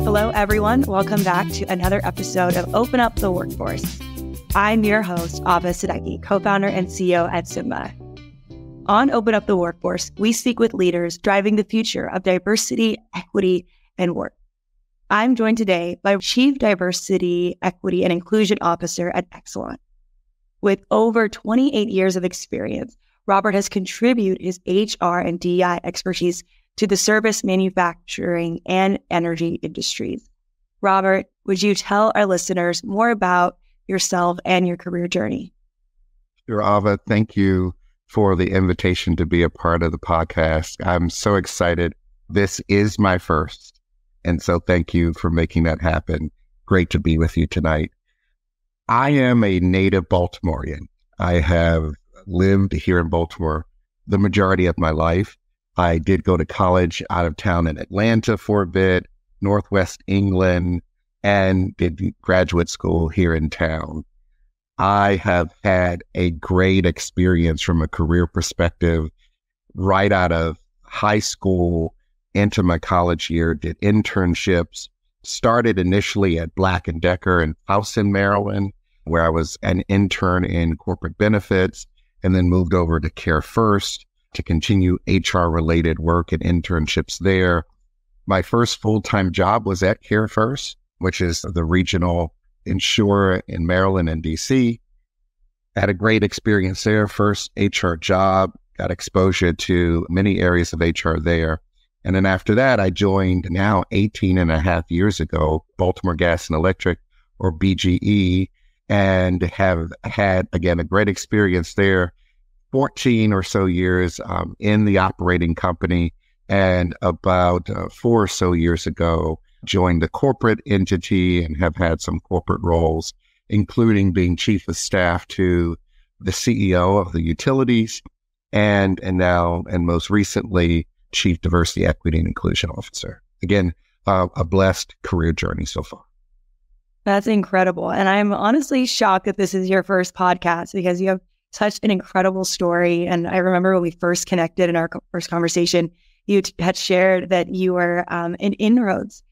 Hello, everyone. Welcome back to another episode of Open Up the Workforce. I'm your host, Ahva Sadeghi, co-founder and CEO at Symba. On Open Up the Workforce, we speak with leaders driving the future of diversity, equity, and work. I'm joined today by Chief Diversity, Equity, and Inclusion Officer at Exelon. With over 28 years of experience, Robert has contributed his HR and DEI expertise to the service, manufacturing, and energy industries. Robert, would you tell our listeners more about yourself and your career journey? Sure, Ahva. Thank you for the invitation to be a part of the podcast. I'm so excited. This is my first, and so thank you for making that happen. Great to be with you tonight. I am a native Baltimorean. I have lived here in Baltimore the majority of my life. I did go to college out of town in Atlanta for a bit, Northwest England, and did graduate school here in town. I have had a great experience from a career perspective right out of high school into my college year, did internships, started initially at BLACK+DECKER in Towson, Maryland, where I was an intern in corporate benefits, and then moved over to CareFirst to continue HR-related work and internships there. My first full-time job was at CareFirst, which is the regional insurer in Maryland and DC. Had a great experience there. First HR job, got exposure to many areas of HR there. And then after that, I joined now 18 and a half years ago, Baltimore Gas and Electric, or BGE, and have had, again, a great experience there. 14 or so years in the operating company, and about 4 or so years ago, joined the corporate entity and have had some corporate roles, including being chief of staff to the CEO of the utilities, and now, and most recently, chief diversity, equity, and inclusion officer. Again, a blessed career journey so far. That's incredible. And I'm honestly shocked that this is your first podcast, because you have such an incredible story. And I remember when we first connected in our first conversation, you had shared that you were an INROADS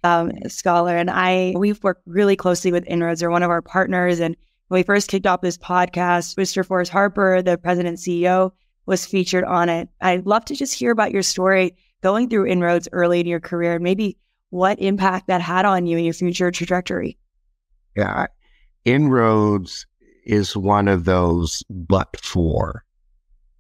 scholar. And we've worked really closely with INROADS. They're one of our partners. And when we first kicked off this podcast, Mr. Forrest Harper, the president and CEO, was featured on it. I'd love to just hear about your story going through INROADS early in your career, and maybe what impact that had on you and your future trajectory. Yeah, INROADS is one of those but-for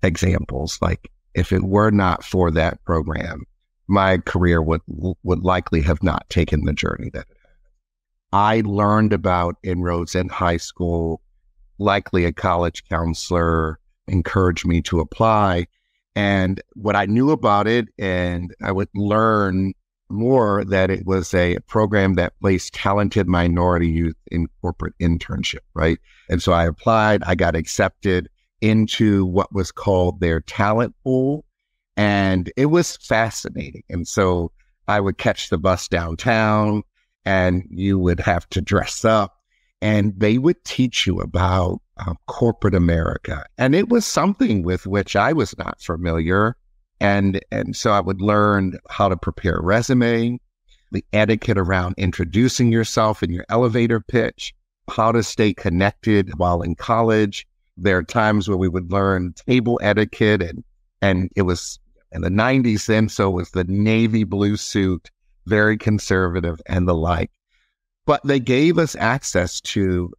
examples. Like, if it were not for that program, my career would likely have not taken the journey that it had. I learned about INROADS in high school. Likely a college counselor encouraged me to apply. And what I knew about it, and I would learn more, that it was a program that placed talented minority youth in corporate internship, right? And so I applied, I got accepted into what was called their talent pool, and it was fascinating. And so I would catch the bus downtown, and you would have to dress up, and they would teach you about corporate America. And it was something with which I was not familiar. And so I would learn how to prepare a resume, the etiquette around introducing yourself in your elevator pitch, how to stay connected while in college. There are times where we would learn table etiquette, and it was in the 90s then, so it was the navy blue suit, very conservative and the like. But they gave us access to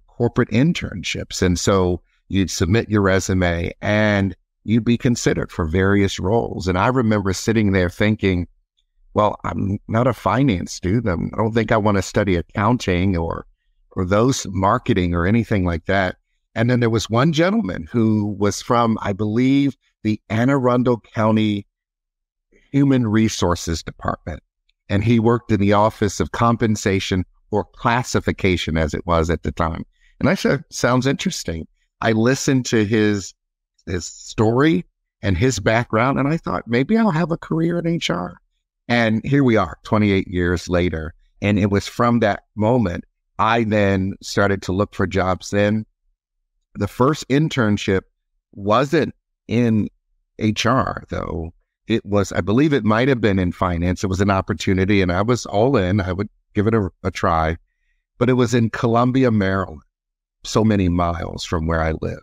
corporate internships. And so you'd submit your resume and you'd be considered for various roles. And I remember sitting there thinking, well, I'm not a finance student. I don't think I want to study accounting or those marketing or anything like that. And then there was one gentleman who was from, I believe, the Anne Arundel County Human Resources Department. And he worked in the Office of Compensation or Classification, as it was at the time. And I said, sounds interesting. I listened to his story and his background, and I thought, maybe I'll have a career in HR. And here we are, 28 years later. And it was from that moment, I then started to look for jobs. Then the first internship wasn't in HR, though. I believe it might have been in finance. It was an opportunity and I was all in. I would give it a try, but it was in Columbia, Maryland, so many miles from where I lived.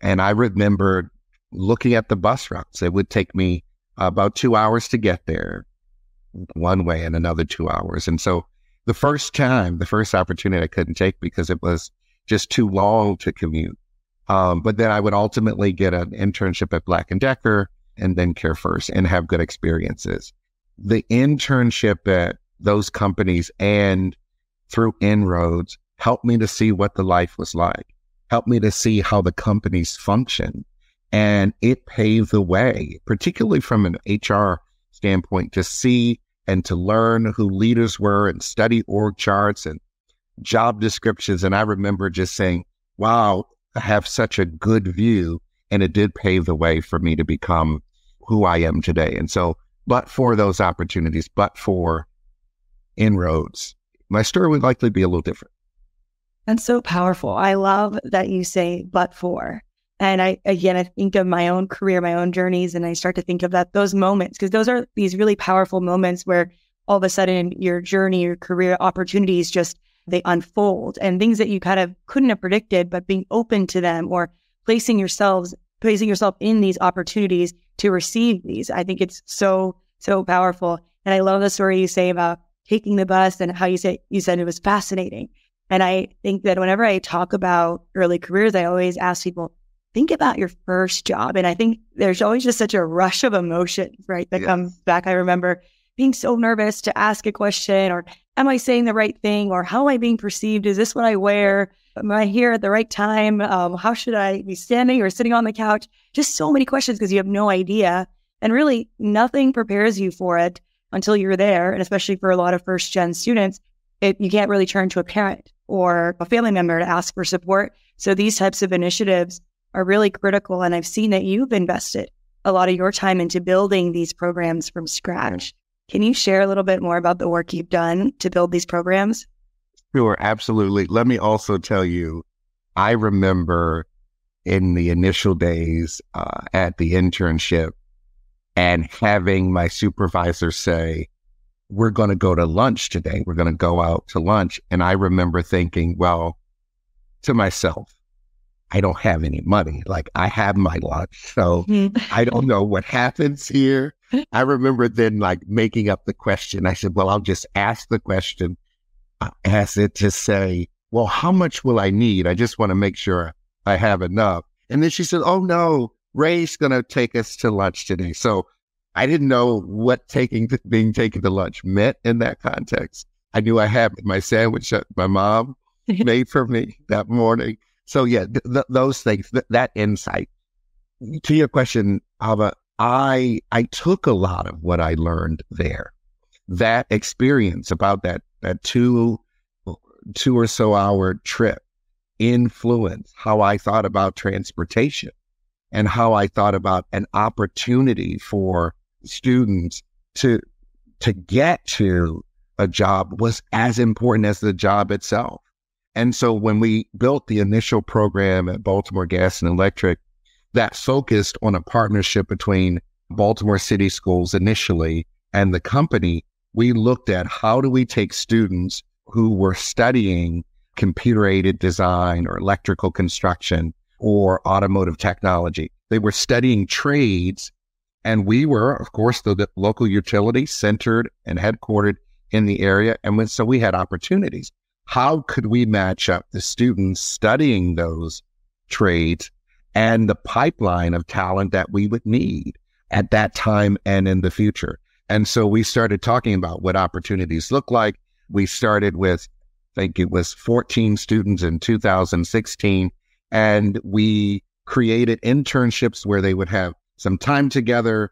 And I remember looking at the bus routes. It would take me about 2 hours to get there one way and another 2 hours. And so the first opportunity I couldn't take because it was just too long to commute. But then I would ultimately get an internship at BLACK+DECKER and then CareFirst and have good experiences. The internship at those companies and through INROADS helped me to see what the life was like, helped me to see how the companies function. And it paved the way, particularly from an HR standpoint, to see and to learn who leaders were and study org charts and job descriptions. And I remember just saying, wow, I have such a good view. And it did pave the way for me to become who I am today. And so, but for those opportunities, but for INROADS, my story would likely be a little different. That's so powerful. I love that you say, but for. And I think of my own career, my own journeys, and I start to think of those moments, because those are these really powerful moments where all of a sudden your journey, your career opportunities they unfold, and things that you kind of couldn't have predicted, but being open to them or placing yourself in these opportunities to receive these. I think it's so, so powerful. And I love the story you say about taking the bus and how you said it was fascinating. And I think that whenever I talk about early careers, I always ask people, think about your first job. And I think there's always just such a rush of emotion, right, that comes back. I remember being so nervous to ask a question, or am I saying the right thing? Or how am I being perceived? Is this what I wear? Am I here at the right time? How should I be standing or sitting on the couch? Just so many questions because you have no idea. And really nothing prepares you for it until you're there. And especially for a lot of first gen students, you can't really turn to a parent or a family member to ask for support. So these types of initiatives are really critical. And I've seen that you've invested a lot of your time into building these programs from scratch. Can you share a little bit more about the work you've done to build these programs? Sure, absolutely. Let me also tell you, I remember in the initial days at the internship and having my supervisor say, we're going to go to lunch today. We're going to go out to lunch. And I remember thinking, well, to myself, I don't have any money. Like, I have my lunch. So I don't know what happens here. I remember then making up the question. I said, well, I'll just ask the question. Ask it to say, well, how much will I need? I just want to make sure I have enough. And then she said, oh no, Ray's going to take us to lunch today. So I didn't know what being taken to lunch meant in that context. I knew I had my sandwich that my mom made for me that morning. So yeah, those things, that insight. To your question, Ahva, I took a lot of what I learned there. That experience about that 2 or so hour trip influenced how I thought about transportation and how I thought about an opportunity for students to get to a job was as important as the job itself. And so when we built the initial program at Baltimore Gas and Electric, that focused on a partnership between Baltimore City Schools initially and the company, we looked at how do we take students who were studying computer-aided design or electrical construction or automotive technology. They were studying trades, and we were, of course, the local utility centered and headquartered in the area. And so we had opportunities. How could we match up the students studying those trades and the pipeline of talent that we would need at that time and in the future? And so we started talking about what opportunities look like. We started with, I think it was 14 students in 2016, and we created internships where they would have some time together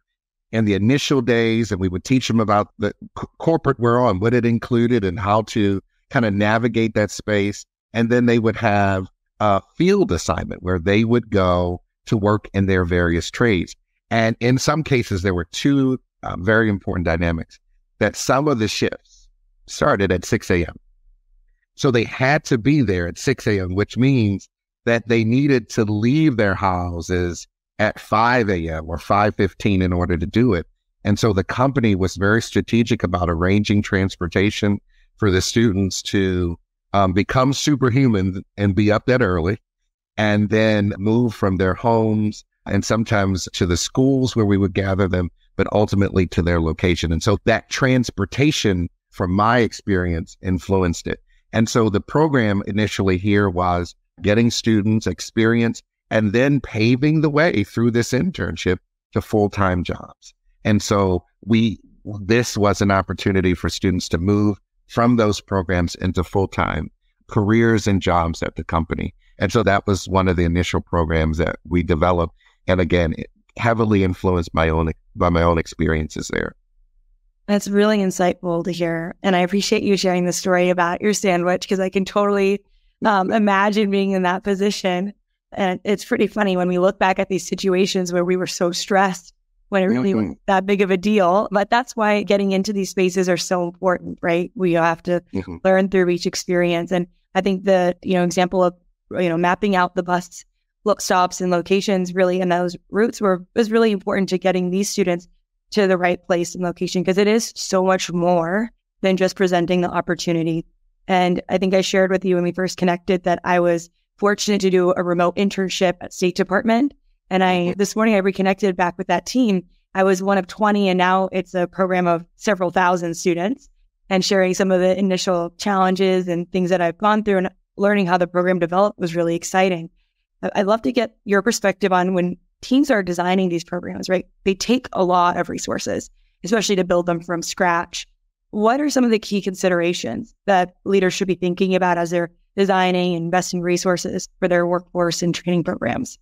in the initial days, and we would teach them about the corporate we're on, what it included and how to kind of navigate that space. And then they would have a field assignment where they would go to work in their various trades. And in some cases, there were two very important dynamics, that some of the shifts started at 6 a.m. So they had to be there at 6 a.m., which means that they needed to leave their houses at 5 a.m. or 5:15 in order to do it. And so the company was very strategic about arranging transportation for the students to become superhuman and be up that early, and then move from their homes and sometimes to the schools where we would gather them, but ultimately to their location. And so that transportation, from my experience, influenced it. And so the program initially here was getting students experience and then paving the way through this internship to full-time jobs. And so this was an opportunity for students to move from those programs into full-time careers and jobs at the company. And so that was one of the initial programs that we developed. And again, heavily influenced by my own experiences there. That's really insightful to hear. And I appreciate you sharing the story about your sandwich, because I can totally imagine being in that position. And it's pretty funny when we look back at these situations where we were so stressed when it really wasn't that big of a deal. But that's why getting into these spaces are so important, right? We have to learn through each experience. And I think the example of mapping out the bus stops and locations really in those routes was really important to getting these students to the right place and location, because it is so much more than just presenting the opportunity. And I think I shared with you when we first connected that I was fortunate to do a remote internship at State Department. And this morning I reconnected back with that team. I was one of 20, and now it's a program of several thousand students, and sharing some of the initial challenges and things that I've gone through and learning how the program developed was really exciting. I'd love to get your perspective on when teams are designing these programs, right? They take a lot of resources, especially to build them from scratch. What are some of the key considerations that leaders should be thinking about as they're designing and investing resources for their workforce and training programs?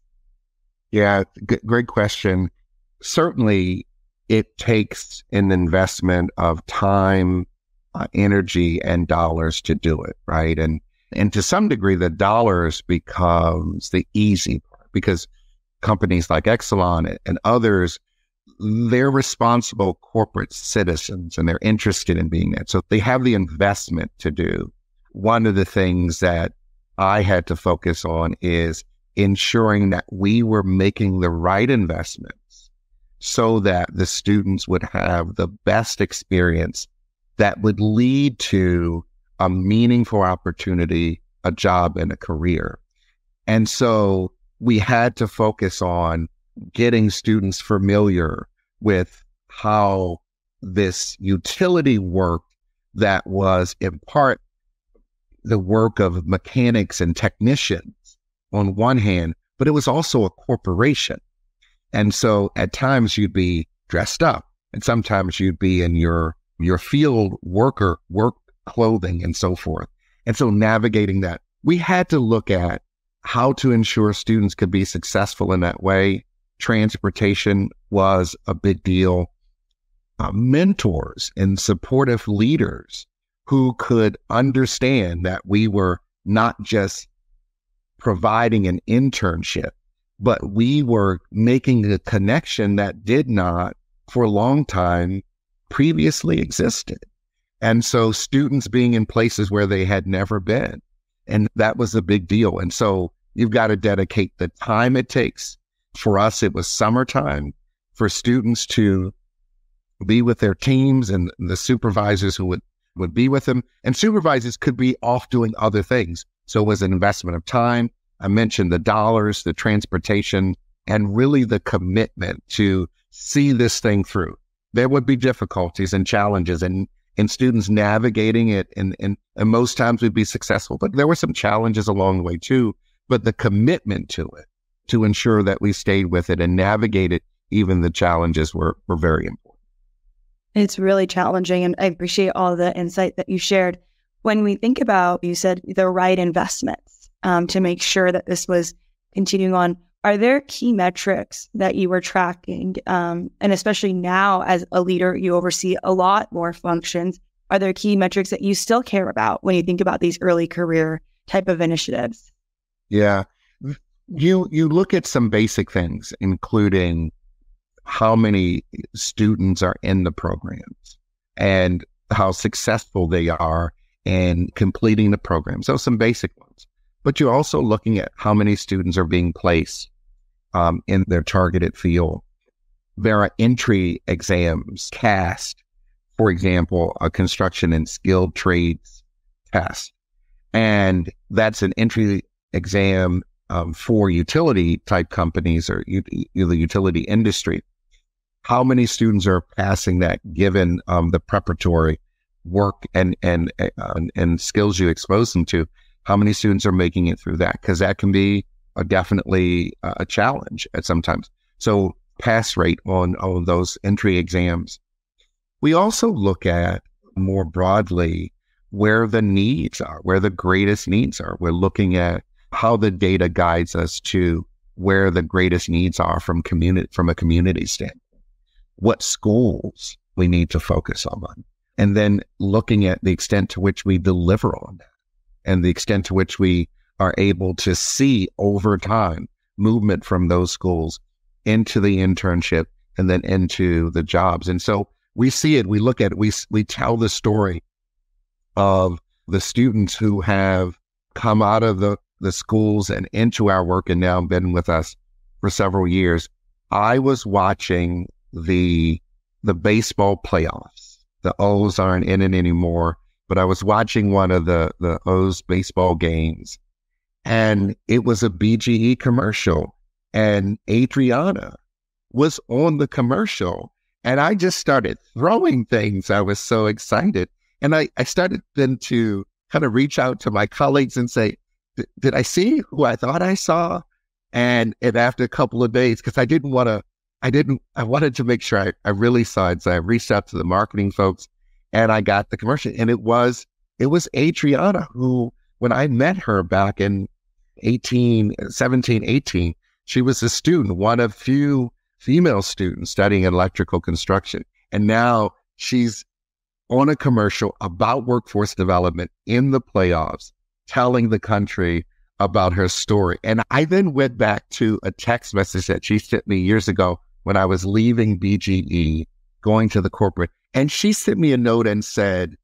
Yeah, great question. Certainly, it takes an investment of time, energy, and dollars to do it, right? And to some degree, the dollars becomes the easy part, because companies like Exelon and others, they're responsible corporate citizens and they're interested in being that. So they have the investment to do. One of the things that I had to focus on is ensuring that we were making the right investments so that the students would have the best experience that would lead to a meaningful opportunity, a job, and a career. And so we had to focus on getting students familiar with how this utility worked that was in part the work of mechanics and technicians on one hand, but it was also a corporation. And so at times you'd be dressed up, and sometimes you'd be in your field work clothing and so forth. And so navigating that, we had to look at how to ensure students could be successful in that way. Transportation was a big deal. Mentors and supportive leaders who could understand that we were not just providing an internship, but we were making a connection that did not, for a long time, previously existed. And so students being in places where they had never been. And that was a big deal. And so you've got to dedicate the time it takes. For us, it was summertime for students to be with their teams and the supervisors who would be with them. And supervisors could be off doing other things. So it was an investment of time. I mentioned the dollars, the transportation, and really the commitment to see this thing through. There would be difficulties and challenges and students navigating it. And most times we'd be successful, but there were some challenges along the way too. But the commitment to it, to ensure that we stayed with it and navigated even the challenges were very important. It's really challenging, and I appreciate all the insight that you shared. When we think about, you said the right investments to make sure that this was continuing on, are there key metrics that you were tracking? And especially now as a leader, you oversee a lot more functions. Are there key metrics that you still care about when you think about these early career type of initiatives? Yeah. You look at some basic things, including how many students are in the programs and how successful they are in completing the program. So some basic ones. But you're also looking at how many students are being placed in their targeted field. There are entry exams, CAST, for example, a construction and skilled trades test. And that's an entry exam for utility type companies or the utility industry. How many students are passing that given the preparatory work and skills you expose them to? How many students are making it through that? Because that can be definitely a challenge at sometimes. So pass rate on those entry exams. We also look at more broadly where the needs are, where the greatest needs are. We're looking at how the data guides us to where the greatest needs are from a community standpoint, what schools we need to focus on, and then looking at the extent to which we deliver on that and the extent to which we are able to see over time movement from those schools into the internship and then into the jobs. And so we see it, we look at it, we tell the story of the students who have come out of the schools and into our work and now been with us for several years. I was watching the baseball playoffs. The O's aren't in it anymore, but I was watching one of the O's baseball games, and it was a BGE commercial, and Adriana was on the commercial, and I just started throwing things. I was so excited. And I started then to kind of reach out to my colleagues and say, did I see who I thought I saw? And after a couple of days, because I wanted to make sure I really saw it. So I reached out to the marketing folks and I got the commercial. And it was Adriana who, when I met her back in 17, 18, she was a student, one of few female students studying electrical construction. And now she's on a commercial about workforce development in the playoffs, telling the country about her story. And I then went back to a text message that she sent me years ago when I was leaving BGE, going to the corporate. And she sent me a note and said,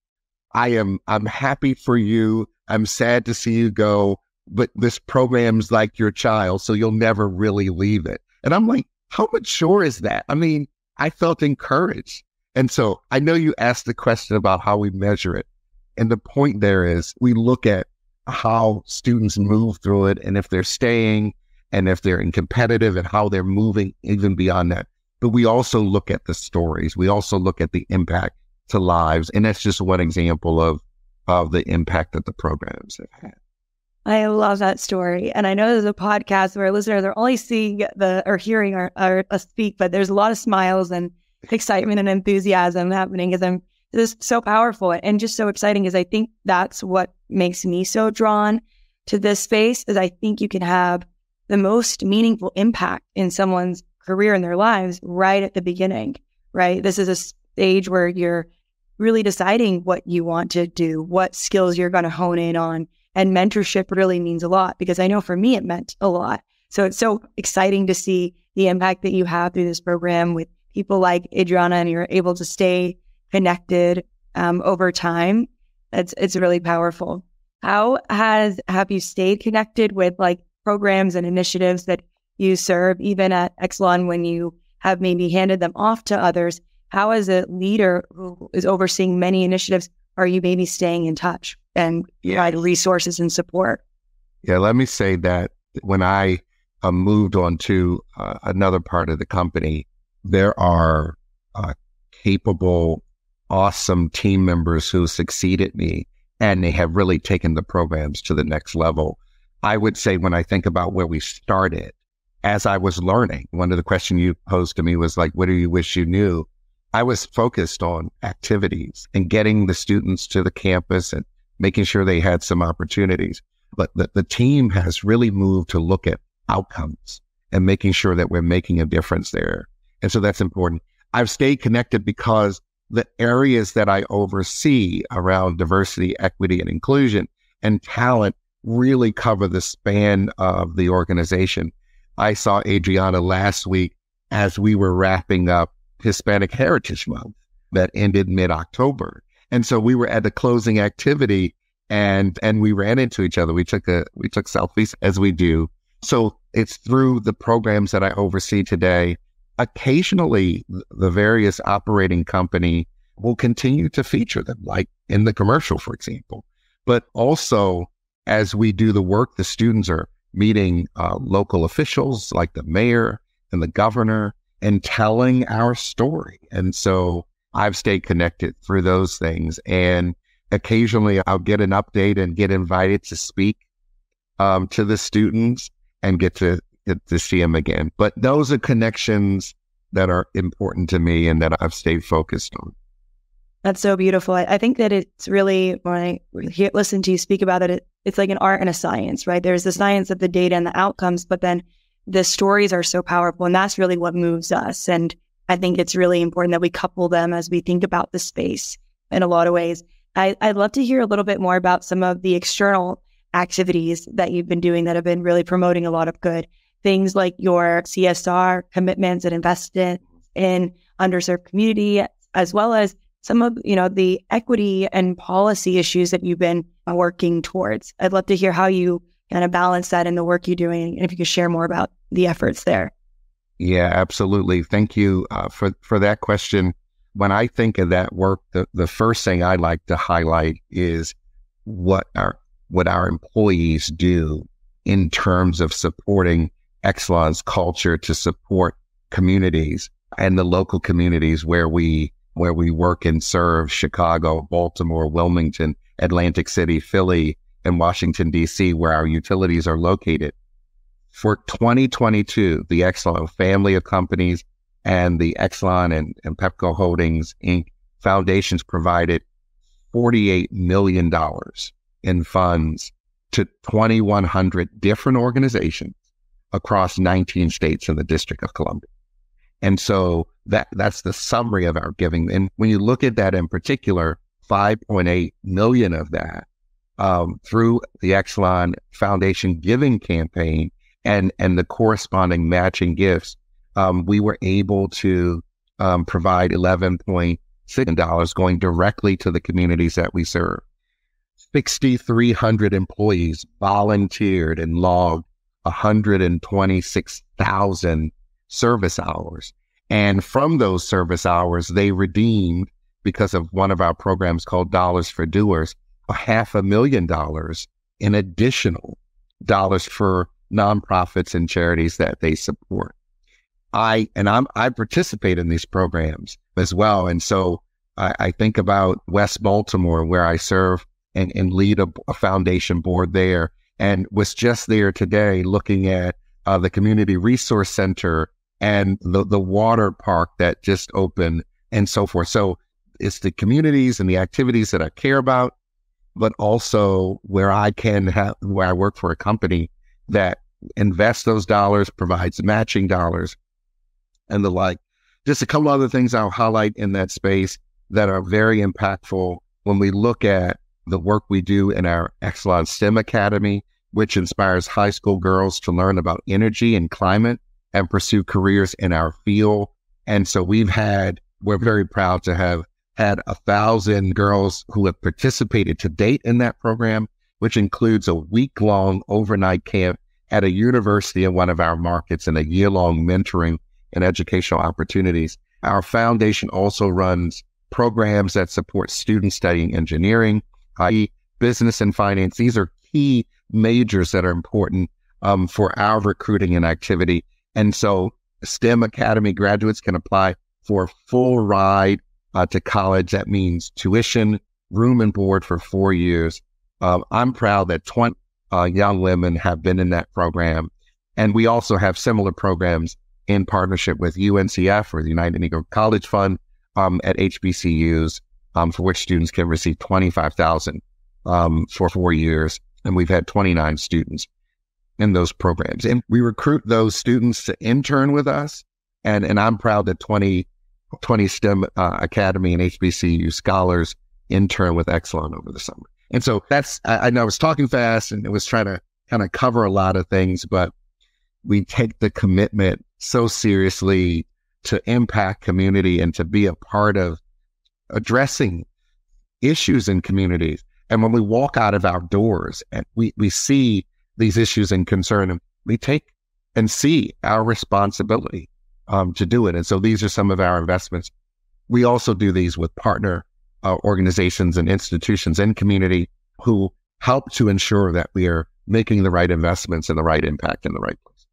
I'm happy for you. I'm sad to see you go, but this program's like your child, so you'll never really leave it. And I'm like, how mature is that? I mean, I felt encouraged. And so I know you asked the question about how we measure it. And the point there is we look at how students move through it and if they're staying and if they're in competitive and how they're moving even beyond that. But we also look at the stories. We also look at the impact to lives. And that's just one example of the impact that the programs have had. I love that story. And I know there's a podcast where listeners are only seeing or hearing our speak, but there's a lot of smiles and excitement and enthusiasm happening because this is so powerful and just so exciting because I think that's what makes me so drawn to this space is I think you can have the most meaningful impact in someone's career in their lives right at the beginning, right? This is a stage where you're really deciding what you want to do, what skills you're going to hone in on. And mentorship really means a lot because I know for me, it meant a lot. So it's so exciting to see the impact that you have through this program with people like Adriana and you're able to stay connected over time. It's really powerful. How have you stayed connected with like programs and initiatives that you serve even at Exelon when you have maybe handed them off to others? How as a leader who is overseeing many initiatives, are you maybe staying in touch and provide resources and support? Yeah, let me say that when I moved on to another part of the company, there are capable, awesome team members who succeeded me, and they have really taken the programs to the next level. I would say when I think about where we started, as I was learning, one of the questions you posed to me was like, what do you wish you knew? I was focused on activities and getting the students to the campus and making sure they had some opportunities. But the team has really moved to look at outcomes and making sure that we're making a difference there. And so that's important. I've stayed connected because the areas that I oversee around diversity, equity, and inclusion and talent really cover the span of the organization. I saw Adriana last week as we were wrapping up Hispanic Heritage Month that ended mid-October. And so we were at the closing activity and we ran into each other. We took selfies as we do. So it's through the programs that I oversee today occasionally the various operating company will continue to feature them, like in the commercial, for example. But also, as we do the work, the students are meeting local officials like the mayor and the governor and telling our story. And so I've stayed connected through those things. And occasionally I'll get an update and get invited to speak to the students and get to see them again. But those are connections that are important to me and that I've stayed focused on. That's so beautiful. I think that it's really, when I listen to you speak about it, it's like an art and a science, right? There's the science of the data and the outcomes, but then the stories are so powerful, and that's really what moves us. And I think it's really important that we couple them as we think about the space in a lot of ways. I'd love to hear a little bit more about some of the external activities that you've been doing that have been really promoting a lot of good things, like your CSR commitments and investments in underserved community, as well as some of, the equity and policy issues that you've been working towards. I'd love to hear how you kind of balance that in the work you're doing, and if you could share more about the efforts there. Yeah, absolutely. Thank you for that question. When I think of that work, the first thing I like to highlight is what our employees do in terms of supporting Exelon's culture to support communities and the local communities where we work and serve: Chicago, Baltimore, Wilmington, Atlantic City, Philly, and Washington, D.C., where our utilities are located. For 2022, the Exelon family of companies and the Exelon and Pepco Holdings, Inc. foundations provided $48 million in funds to 2,100 different organizations across 19 states in the District of Columbia. And so that's the summary of our giving. And when you look at that in particular, 5.8 million of that through the Exelon Foundation Giving Campaign and the corresponding matching gifts, we were able to provide $11.6 million going directly to the communities that we serve. 6,300 employees volunteered and logged 126,000 service hours. And from those service hours, they redeemed, because of one of our programs called Dollars for Doers, $500,000 in additional dollars for nonprofits and charities that they support. I participate in these programs as well. And so I think about West Baltimore, where I serve and lead a foundation board there, and was just there today looking at the Community Resource Center and the water park that just opened and so forth. So it's the communities and the activities that I care about, but also where I work for a company that invests those dollars, provides matching dollars and the like. Just a couple other things I'll highlight in that space that are very impactful when we look at the work we do in our Exelon STEM Academy, which inspires high school girls to learn about energy and climate and pursue careers in our field. And so we're very proud to have had 1,000 girls who have participated to date in that program, which includes a week-long overnight camp at a university in one of our markets and a year-long mentoring and educational opportunities. Our foundation also runs programs that support students studying engineering, i.e. business and finance. These are key majors that are important for our recruiting and activity. And so STEM Academy graduates can apply for a full ride to college. That means tuition, room and board for 4 years. I'm proud that 20 young women have been in that program. And we also have similar programs in partnership with UNCF, or the United Negro College Fund, at HBCUs, for which students can receive $25,000 for 4 years. And we've had 29 students in those programs. And we recruit those students to intern with us. And I'm proud that 20 STEM Academy and HBCU scholars intern with Exelon over the summer. And so I know I was talking fast and it was trying to kind of cover a lot of things, but we take the commitment so seriously to impact community and to be a part of addressing issues in communities. And when we walk out of our doors and we see these issues and concern, we take and see our responsibility to do it. And so these are some of our investments. We also do these with partner organizations and institutions and community who help to ensure that we are making the right investments and the right impact in the right places.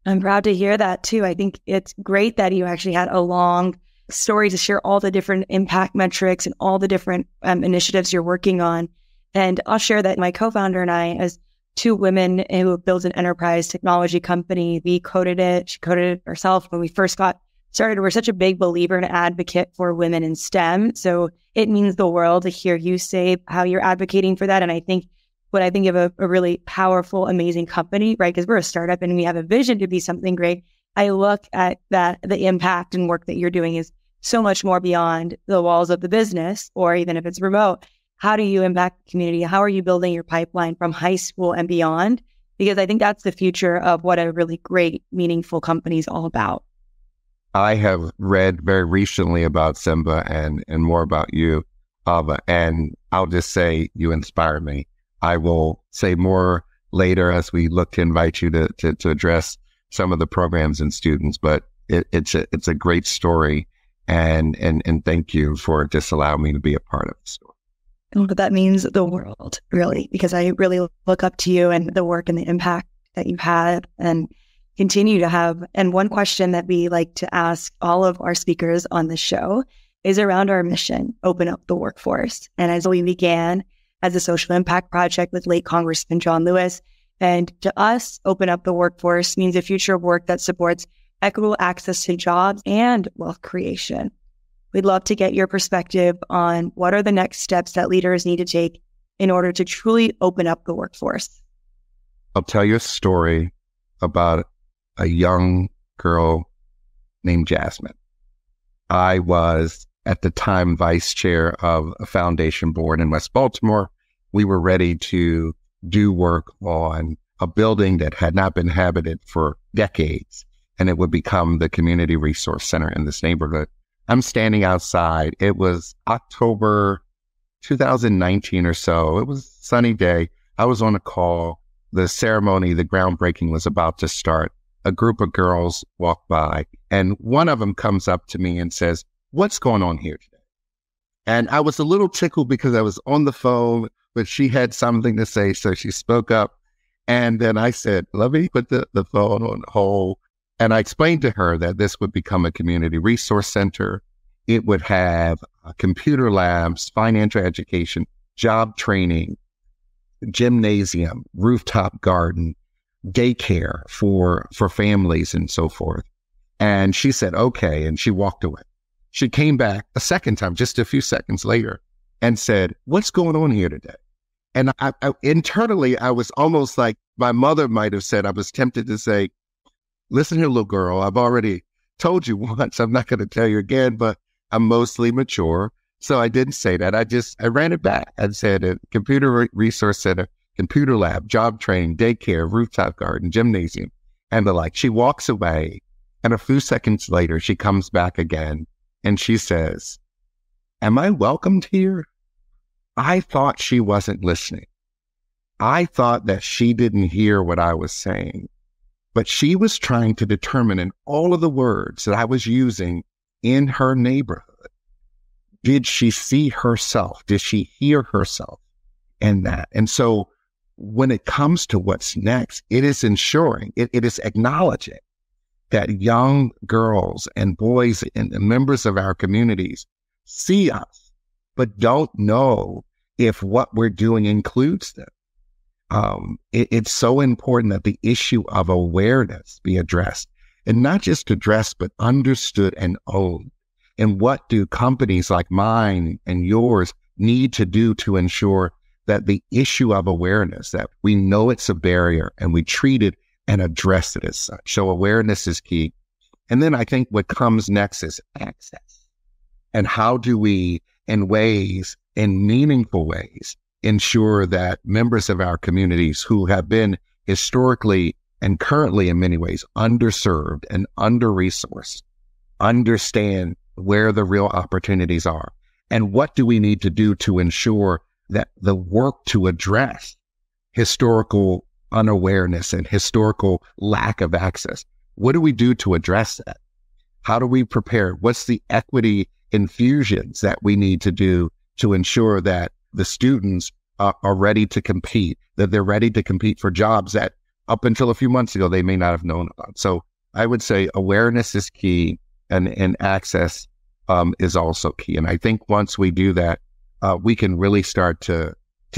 I'm proud to hear that too. I think it's great that you actually had a long story to share all the different impact metrics and all the different initiatives you're working on. And I'll share that my co-founder and I, as two women who built an enterprise technology company, we coded it. She coded it herself when we first got started. We're such a big believer and advocate for women in STEM. So it means the world to hear you say how you're advocating for that. And I think when I think of a really powerful, amazing company, right? Because we're a startup and we have a vision to be something great. I look at that, the impact and work that you're doing is so much more beyond the walls of the business, or even if it's remote. How do you impact the community? How are you building your pipeline from high school and beyond? Because I think that's the future of what a really great, meaningful company is all about. I have read very recently about Symba and more about you, Ahva, and I'll just say you inspire me. I will say more later as we look to invite you to address some of the programs and students, but it's a great story, and thank you for just allowing me to be a part of the story. But that means the world, really, because I really look up to you and the work and the impact that you've had and continue to have. And one question that we like to ask all of our speakers on the show is around our mission, open up the workforce. And as we began as a social impact project with late Congressman John Lewis, and to us, open up the workforce means a future of work that supports equitable access to jobs and wealth creation. We'd love to get your perspective on what are the next steps that leaders need to take in order to truly open up the workforce. I'll tell you a story about a young girl named Jasmine. I was at the time vice chair of a foundation board in West Baltimore. We were ready to do work on a building that had not been inhabited for decades, and it would become the community resource center in this neighborhood. I'm standing outside. It was October 2019 or so. It was a sunny day. I was on a call. The ceremony, the groundbreaking was about to start. A group of girls walked by, and one of them comes up to me and says, "What's going on here today?" And I was a little tickled because I was on the phone, but she had something to say, so she spoke up. And then I said, "Let me put the phone on hold." And I explained to her that this would become a community resource center. It would have computer labs, financial education, job training, gymnasium, rooftop garden, daycare for families and so forth. And she said, okay. And she walked away. She came back a second time, just a few seconds later, and said, "What's going on here today?" And I internally, I was almost like my mother might have said. I was tempted to say, "Listen here, little girl, I've already told you once. I'm not going to tell you again, but I'm mostly mature." So I didn't say that. I ran it back. I said, computer resource center, computer lab, job training, daycare, rooftop garden, gymnasium, and the like. She walks away, and a few seconds later, she comes back again, and she says, "Am I welcomed here?" I thought she wasn't listening. I thought that she didn't hear what I was saying. But she was trying to determine in all of the words that I was using in her neighborhood, did she see herself? Did she hear herself in that? And so when it comes to what's next, it is ensuring, it is acknowledging that young girls and boys and members of our communities see us, but don't know if what we're doing includes them. It's so important that the issue of awareness be addressed, and not just addressed, but understood and owned. And what do companies like mine and yours need to do to ensure that the issue of awareness, that we know it's a barrier and we treat it and address it as such. So awareness is key. And then I think what comes next is access. And how do we, in meaningful ways, ensure that members of our communities who have been historically and currently in many ways underserved and under-resourced understand where the real opportunities are, and what do we need to do to ensure that the work to address historical unawareness and historical lack of access, what do we do to address that? How do we prepare? What's the equity infusions that we need to do to ensure that the students are ready to compete, that they're ready to compete for jobs that up until a few months ago, they may not have known about. So I would say awareness is key, and access is also key. And I think once we do that, we can really start to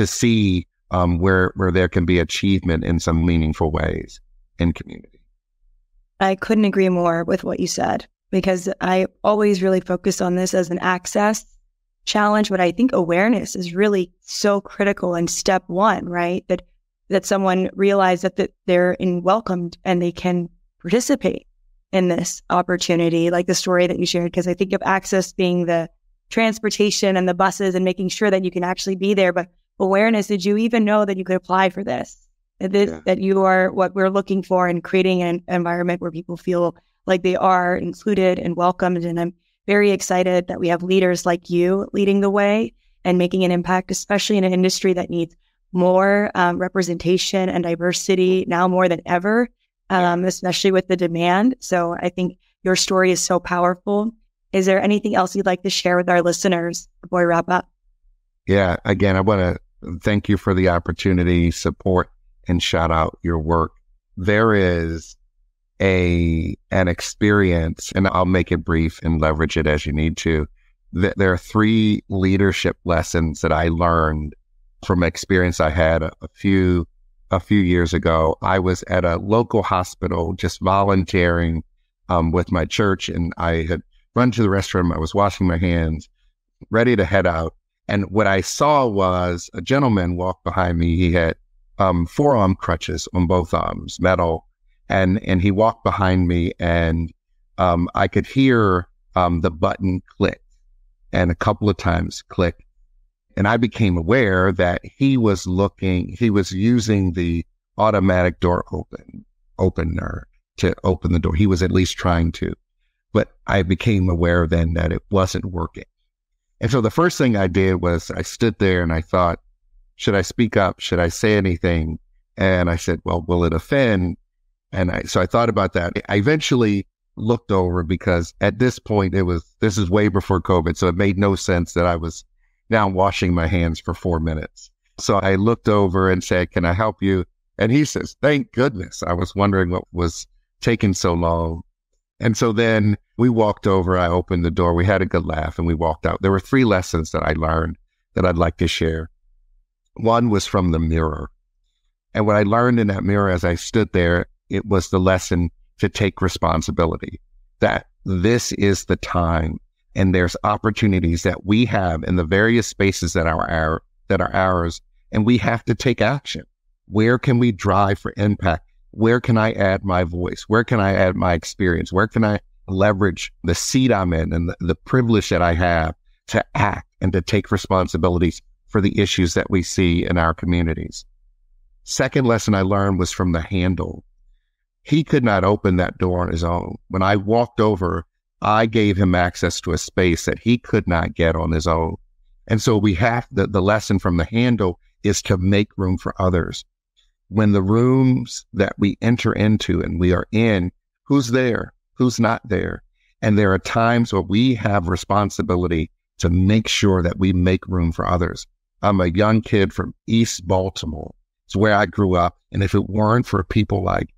see where there can be achievement in some meaningful ways in community. I couldn't agree more with what you said, because I always really focus on this as an access challenge, but I think awareness is really so critical in step one, right? That someone realize that they're welcomed and they can participate in this opportunity, like the story that you shared, because I think of access being the transportation and the buses and making sure that you can actually be there. But awareness, did you even know that you could apply for this? That you are what we're looking for in creating an environment where people feel like they are included and welcomed. And I'm very excited that we have leaders like you leading the way and making an impact, especially in an industry that needs more representation and diversity now more than ever, especially with the demand. So I think your story is so powerful. Is there anything else you'd like to share with our listeners before we wrap up? Yeah, again, I want to thank you for the opportunity, support, and shout out your work. There is an experience, and I'll make it brief and leverage it as you need to. There are 3 leadership lessons that I learned from experience I had a few years ago. I was at a local hospital just volunteering with my church, and I had run to the restroom. I was washing my hands, ready to head out. And what I saw was a gentleman walk behind me. He had forearm crutches on both arms, metal, and he walked behind me, and I could hear the button click, and a couple of times click. And I became aware that he was using the automatic door opener to open the door. He was at least trying to, but I became aware then that it wasn't working. And so the first thing I did was I stood there and I thought, should I speak up? Should I say anything? And I said, well, will it offend? And so I thought about that. I eventually looked over, because at this point this is way before COVID. So it made no sense that I was now washing my hands for 4 minutes. So I looked over and said, can I help you? And he says, thank goodness. I was wondering what was taking so long. And so then we walked over, I opened the door, we had a good laugh, and we walked out. There were 3 lessons that I learned that I'd like to share. One was from the mirror. And what I learned in that mirror as I stood there, it was the lesson to take responsibility, that this is the time, and there's opportunities that we have in the various spaces that are ours, and we have to take action. Where can we drive for impact? Where can I add my voice? Where can I add my experience? Where can I leverage the seat I'm in and the privilege that I have to act and to take responsibilities for the issues that we see in our communities? Second lesson I learned was from the handle. He could not open that door on his own. When I walked over, I gave him access to a space that he could not get on his own. And so we have the lesson from the handle is to make room for others. When the rooms that we enter into and we are in, who's there? Who's not there? And there are times where we have responsibility to make sure that we make room for others. I'm a young kid from East Baltimore. It's where I grew up. And if it weren't for people like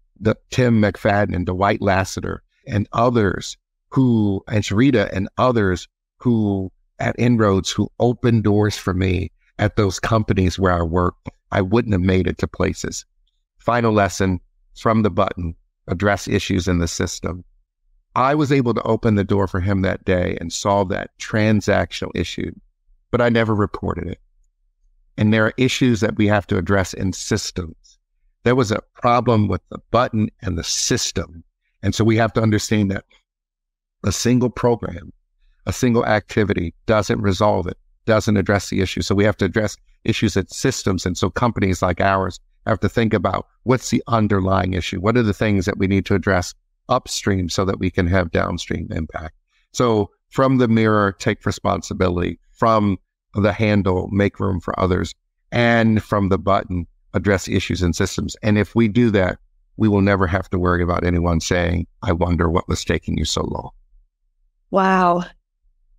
Tim McFadden and Dwight Lassiter and others and Sharita and others who at INROADS who opened doors for me at those companies where I worked, I wouldn't have made it to places. Final lesson from the button, address issues in the system. I was able to open the door for him that day and solve that transactional issue, but I never reported it. And there are issues that we have to address in systems. There was a problem with the button and the system. And so we have to understand that a single program, a single activity doesn't resolve it, doesn't address the issue. So we have to address issues at systems. And so companies like ours have to think about what's the underlying issue? What are the things that we need to address upstream so that we can have downstream impact? So from the mirror, take responsibility. From the handle, make room for others. And from the button, address issues and systems. And if we do that, we will never have to worry about anyone saying, I wonder what was taking you so long. Wow.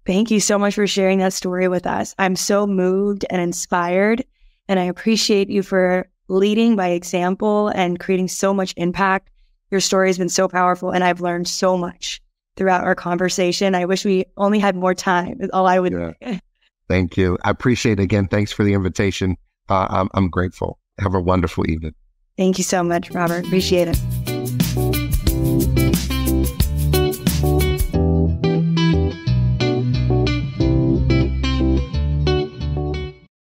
Thank you so much for sharing that story with us. I'm so moved and inspired, and I appreciate you for leading by example and creating so much impact. Your story has been so powerful, and I've learned so much throughout our conversation. I wish we only had more time, is all I would say. Thank you. I appreciate it. Again, thanks for the invitation. I'm grateful. Have a wonderful evening. Thank you so much, Robert. Appreciate it.